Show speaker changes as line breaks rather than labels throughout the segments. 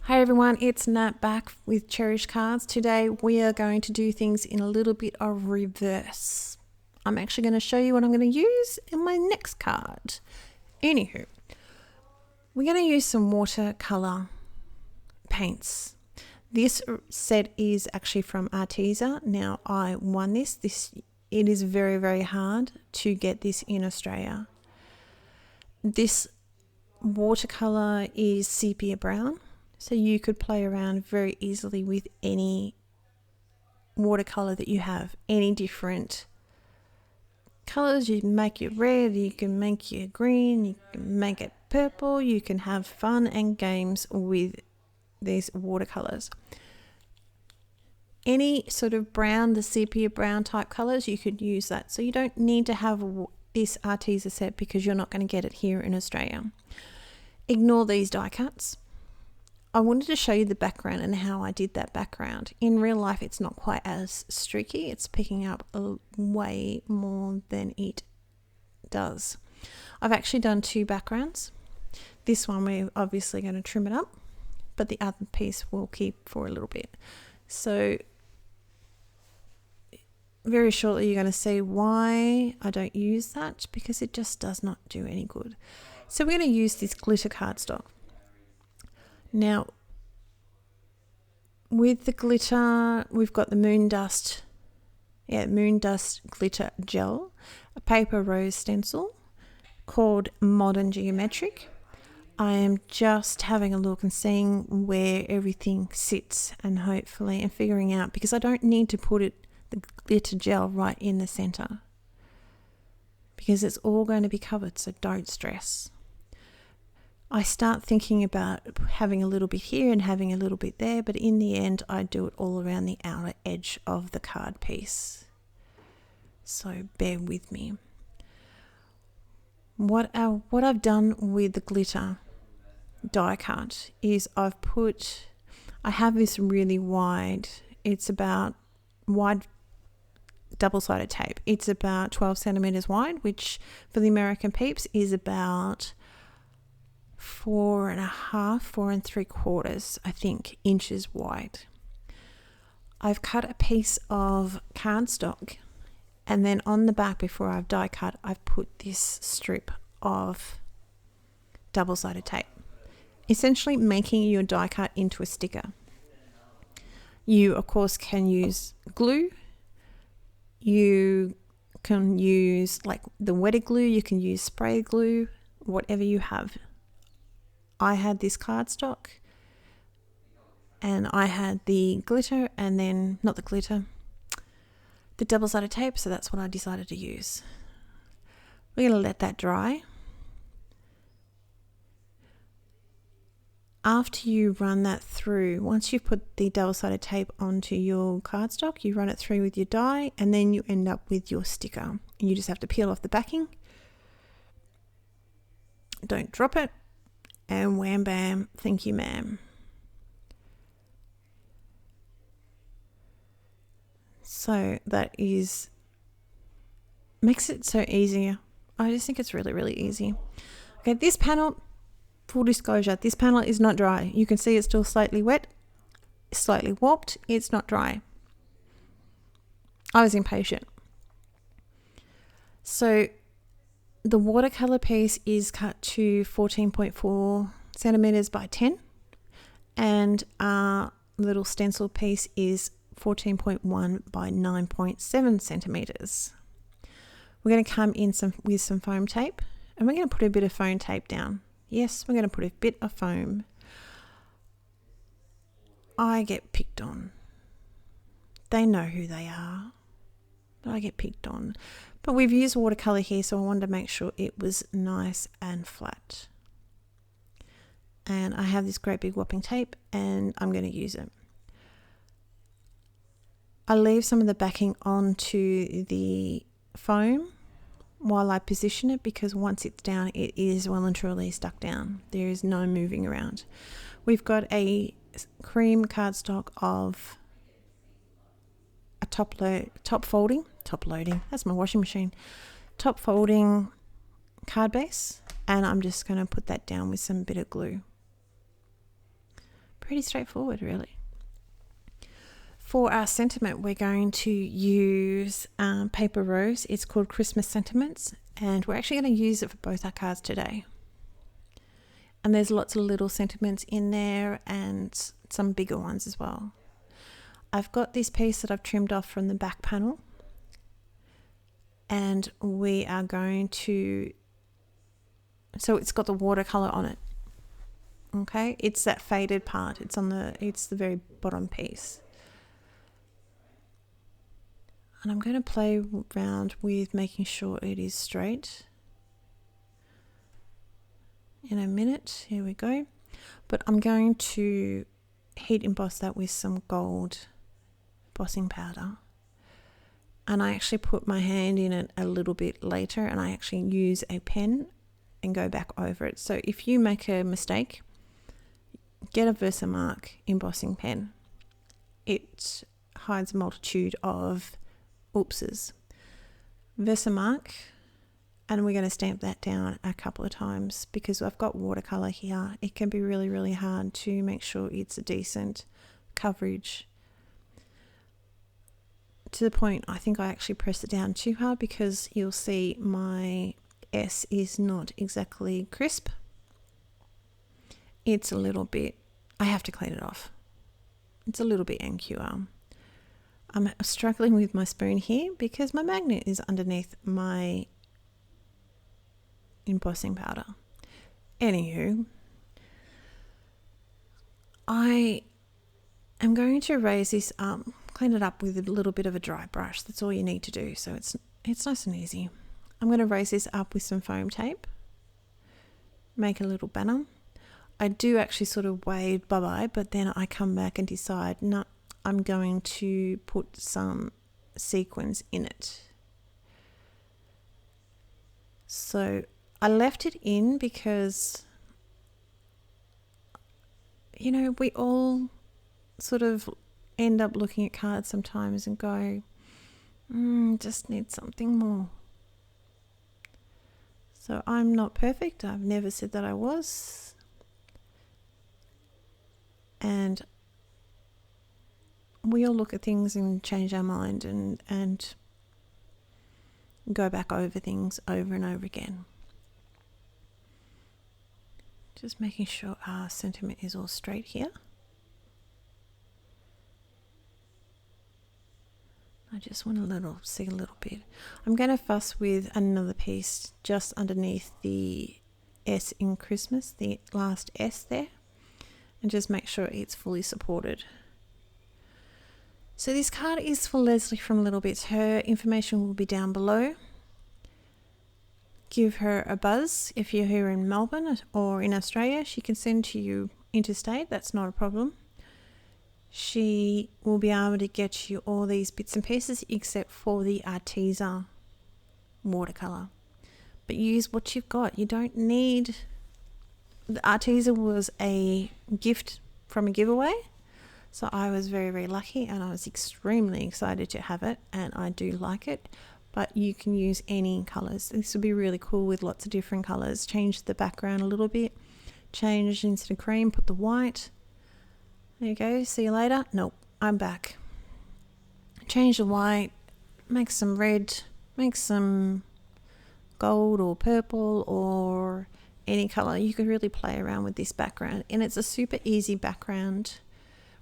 Hi everyone, it's Nat back with Cherish Cards. Today we are going to do things in a little bit of reverse. I'm actually going to show you what I'm going to use in my next card. Anywho, we're going to use some watercolor paints. This set is actually from Arteza. Now I won this. It is very, very hard to get this in Australia. This watercolor is sepia brown. So you could play around very easily with any watercolor that you have, any different colors. You can make it red, you can make it green, you can make it purple. You can have fun and games with these watercolors. Any sort of brown, the sepia brown type colors, you could use that. So you don't need to have this Arteza set because you're not going to get it here in Australia. Ignore these die cuts. I wanted to show you the background and how I did that background. In real life, it's not quite as streaky. It's picking up way more than it does. I've actually done two backgrounds. This one, we're obviously going to trim it up, but the other piece we'll keep for a little bit. So very shortly, you're going to see why I don't use that, because it just does not do any good. So we're going to use this glitter cardstock. Now, with the glitter, we've got the moon dust glitter gel, a paper rose stencil called Modern Geometric. I am just having a look and seeing where everything sits and figuring out, because I don't need to put the glitter gel right in the center because it's all going to be covered, so don't stress. I start thinking about having a little bit here and having a little bit there, but in the end, I do it all around the outer edge of the card piece. So bear with me. What I've done with the glitter die cut is I have this really wide, wide double-sided tape. It's about 12 centimeters wide, which for the American peeps is about 4 3/4, I think, inches wide. I've cut a piece of cardstock, and then on the back, before I've die cut, I've put this strip of double-sided tape, essentially making your die cut into a sticker. You, of course, can use glue. You can use like the wetted glue. You can use spray glue, whatever you have. I had this cardstock and I had the glitter, and then not the glitter, the double-sided tape, so that's what I decided to use. We're going to let that dry. After you run that through, once you've put the double-sided tape onto your cardstock, you run it through with your die, and then you end up with your sticker. And you just have to peel off the backing. Don't drop it. And wham bam, thank you ma'am. So that makes it so easier. I just think it's really, really easy. Okay, this panel, full disclosure, this panel is not dry. You can see it's still slightly wet, slightly warped. It's not dry. I was impatient. So the watercolor piece is cut to 14.4 centimeters by 10, and our little stencil piece is 14.1 by 9.7 centimeters. We're going to come in with some foam tape, and we're going to put a bit of foam tape down. Yes, we're going to put a bit of foam. I get picked on. They know who they are, but I get picked on. But we've used watercolor here, so I wanted to make sure it was nice and flat. And I have this great big whopping tape, and I'm going to use it. I leave some of the backing onto the foam while I position it, because once it's down, it is well and truly stuck down. There is no moving around. We've got a cream cardstock of a top folding, that's my washing machine, top folding card base, and I'm just going to put that down with some bit of glue. Pretty straightforward, really. For our sentiment, we're going to use paper rose. It's called Christmas Sentiments, and we're actually going to use it for both our cards today. And there's lots of little sentiments in there and some bigger ones as well. I've got this piece that I've trimmed off from the back panel, and we are going to, so it's got the watercolor on it. Okay, it's that faded part. It's the very bottom piece. And I'm going to play around with making sure it is straight. In a minute, here we go. But I'm going to heat emboss that with some gold embossing powder. And I actually put my hand in it a little bit later, and I actually use a pen and go back over it. So if you make a mistake, get a Versamark embossing pen. It hides a multitude of oopses. Versamark, and we're going to stamp that down a couple of times because I've got watercolor here. It can be really, really hard to make sure it's a decent coverage. To the point, I think I actually pressed it down too hard because you'll see my S is not exactly crisp. It's a little bit, I have to clean it off. It's a little bit NQR. I'm struggling with my spoon here because my magnet is underneath my embossing powder. Anywho, I am going to raise this up, clean it up with a little bit of a dry brush. That's all you need to do. So it's nice and easy. I'm going to raise this up with some foam tape, make a little banner. I do actually sort of wave bye-bye, but then I come back and decide, no, I'm going to put some sequins in it. So I left it in because, you know, we all sort of end up looking at cards sometimes and go, just need something more. So I'm not perfect. I've never said that I was. And we all look at things and change our mind and go back over things over and over again. Just making sure our sentiment is all straight here. I just want to see a little bit. I'm going to fuss with another piece just underneath the S in Christmas, the last S there, and just make sure it's fully supported. So this card is for Leslie from Little Bits. Her information will be down below. Give her a buzz if you're here in Melbourne or in Australia. She can send to you interstate. That's not a problem. She will be able to get you all these bits and pieces except for the Arteza watercolor. But use what you've got. You don't need... The Arteza was a gift from a giveaway. So I was very, very lucky and I was extremely excited to have it, and I do like it. But you can use any colours. This would be really cool with lots of different colours. Change the background a little bit. Change instead of cream, put the white. There you go. See you later. Nope, I'm back. Change the white. Make some red. Make some gold or purple or any colour. You could really play around with this background. And it's a super easy background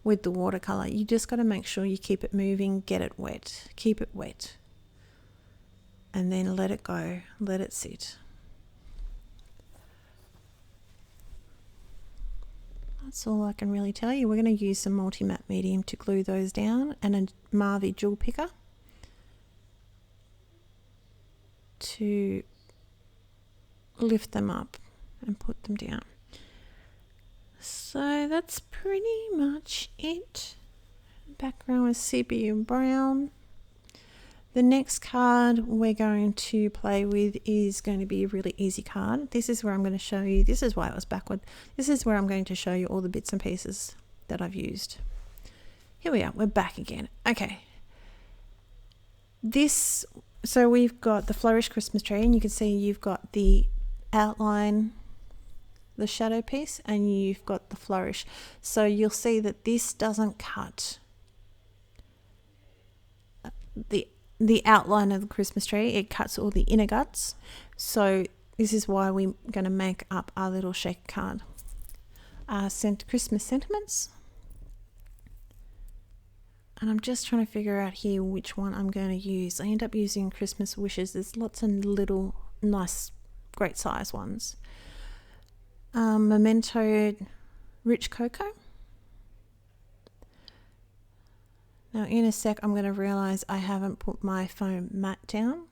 with the watercolor. You just got to make sure you keep it moving, get it wet, keep it wet, and then let it go, let it sit. That's all I can really tell you. We're going to use some multi-matte medium to glue those down and a Marvy jewel picker to lift them up and put them down. So that's pretty much it. Background was sepia and brown. The next card we're going to play with is going to be a really easy card. This is where I'm going to show you, this is why it was backward. This is where I'm going to show you all the bits and pieces that I've used. Here we are, we're back again. Okay. So we've got the Flourish Christmas tree, and you can see you've got the outline the shadow piece, and you've got the Flourish. So you'll see that this doesn't cut the outline of the Christmas tree. It cuts all the inner guts. So this is why we're going to make up our little shaker card. Christmas sentiments. And I'm just trying to figure out here which one I'm going to use. I end up using Christmas wishes. There's lots of little nice, great size ones. Memento Rich Cocoa. Now in a sec I'm going to realize I haven't put my foam mat down.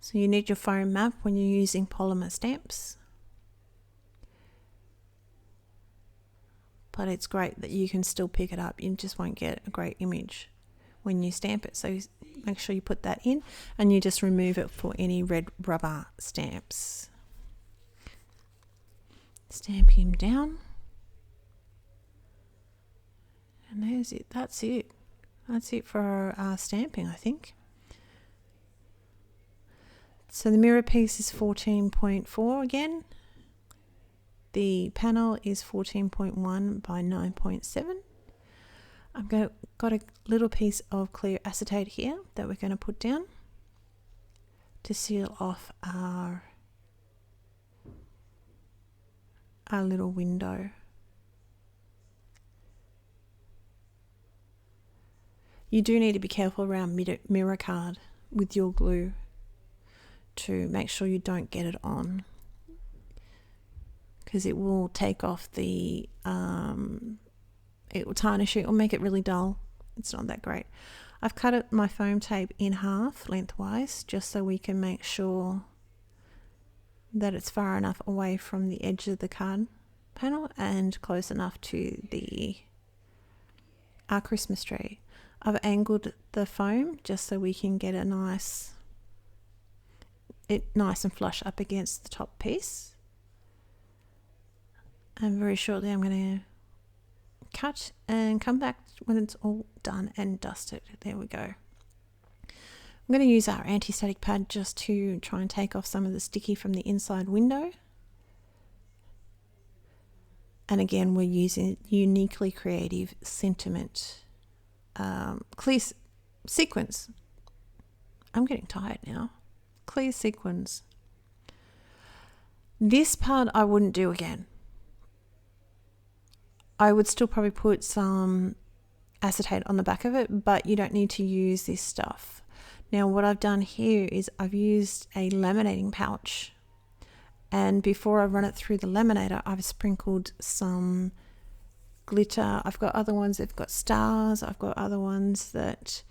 So you need your foam mat when you're using polymer stamps. But it's great that you can still pick it up. You just won't get a great image when you stamp it. So make sure you put that in, and you just remove it for any red rubber stamps. Stamp him down. And there's it. That's it. That's it for our stamping, I think. So the mirror piece is 14.4 again. The panel is 14.1 by 9.7. I've got a little piece of clear acetate here that we're going to put down to seal off our little window. You do need to be careful around mirror card with your glue to make sure you don't get it on, because it will take off it will tarnish it or make it really dull. It's not that great. I've cut my foam tape in half lengthwise just so we can make sure that it's far enough away from the edge of the card panel and close enough to our Christmas tree. I've angled the foam just so we can get nice and flush up against the top piece. And very shortly I'm going to cut and come back when it's all done and dusted. There we go. I'm going to use our anti-static pad just to try and take off some of the sticky from the inside window. And again, we're using Uniquely Creative Sentiment clear sequins. I'm getting tired now. Clear sequins. This part I wouldn't do again. I would still probably put some acetate on the back of it, but you don't need to use this stuff. Now what I've done here is I've used a laminating pouch, and before I run it through the laminator I've sprinkled some glitter. I've got other ones that have got stars. I've got other ones that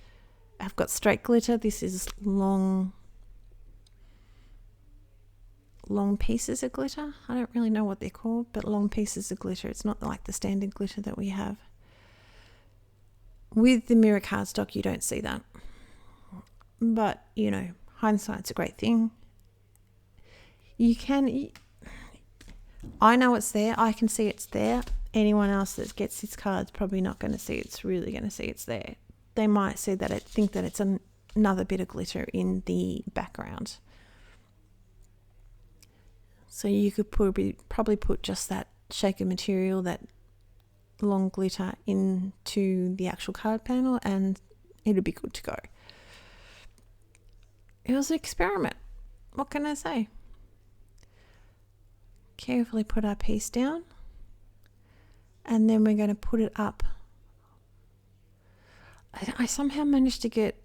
have got straight glitter. This is long pieces of glitter. I don't really know what they're called, but long pieces of glitter. It's not like the standard glitter that we have. With the mirror cardstock you don't see that, but you know, hindsight's a great thing. I know it's there. I can see it's there. Anyone else that gets this card's probably not going to see it's really going to see it's there. They might see that think that it's another bit of glitter in the background. So you could probably put just that shaker material, that long glitter, into the actual card panel and it'll be good to go. It was an experiment. What can I say? Carefully put our piece down, and then we're going to put it up. I somehow managed to get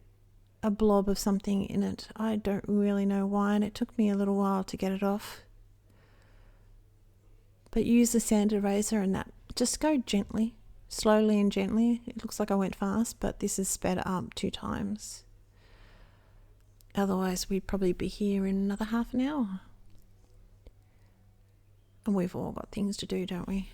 a blob of something in it. I don't really know why, and it took me a little while to get it off. But use the sanded razor and that. Just go gently, slowly and gently. It looks like I went fast, but this is sped up 2 times. Otherwise we'd probably be here in another half an hour. And we've all got things to do, don't we?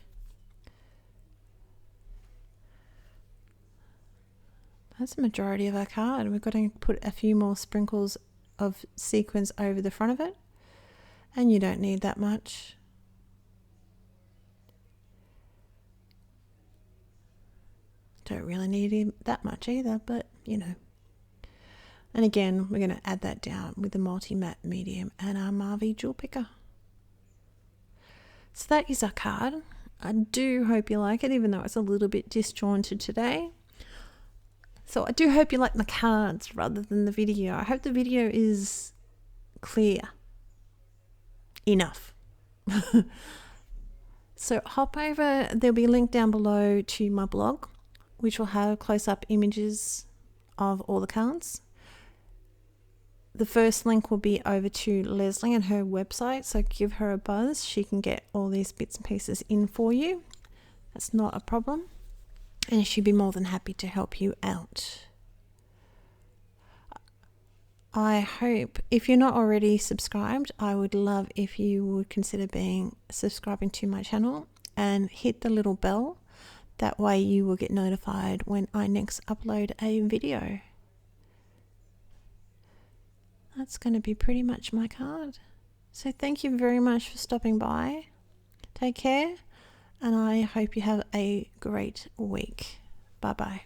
That's the majority of our card. We've got to put a few more sprinkles of sequins over the front of it. And you don't need that much. Don't really need that much either, but you know. And again, we're going to add that down with the multi-matte medium and our Marvy jewel picker. So that is our card. I do hope you like it, even though it's a little bit disjointed today. So I do hope you like the cards rather than the video. I hope the video is clear enough. So hop over, there'll be a link down below to my blog, which will have close-up images of all the cards. The first link will be over to Leslie and her website, so give her a buzz. She can get all these bits and pieces in for you. That's not a problem. And she'd be more than happy to help you out. I hope, if you're not already subscribed, I would love if you would consider subscribing to my channel and hit the little bell. That way you will get notified when I next upload a video. That's going to be pretty much my card. So thank you very much for stopping by. Take care, and I hope you have a great week. Bye bye.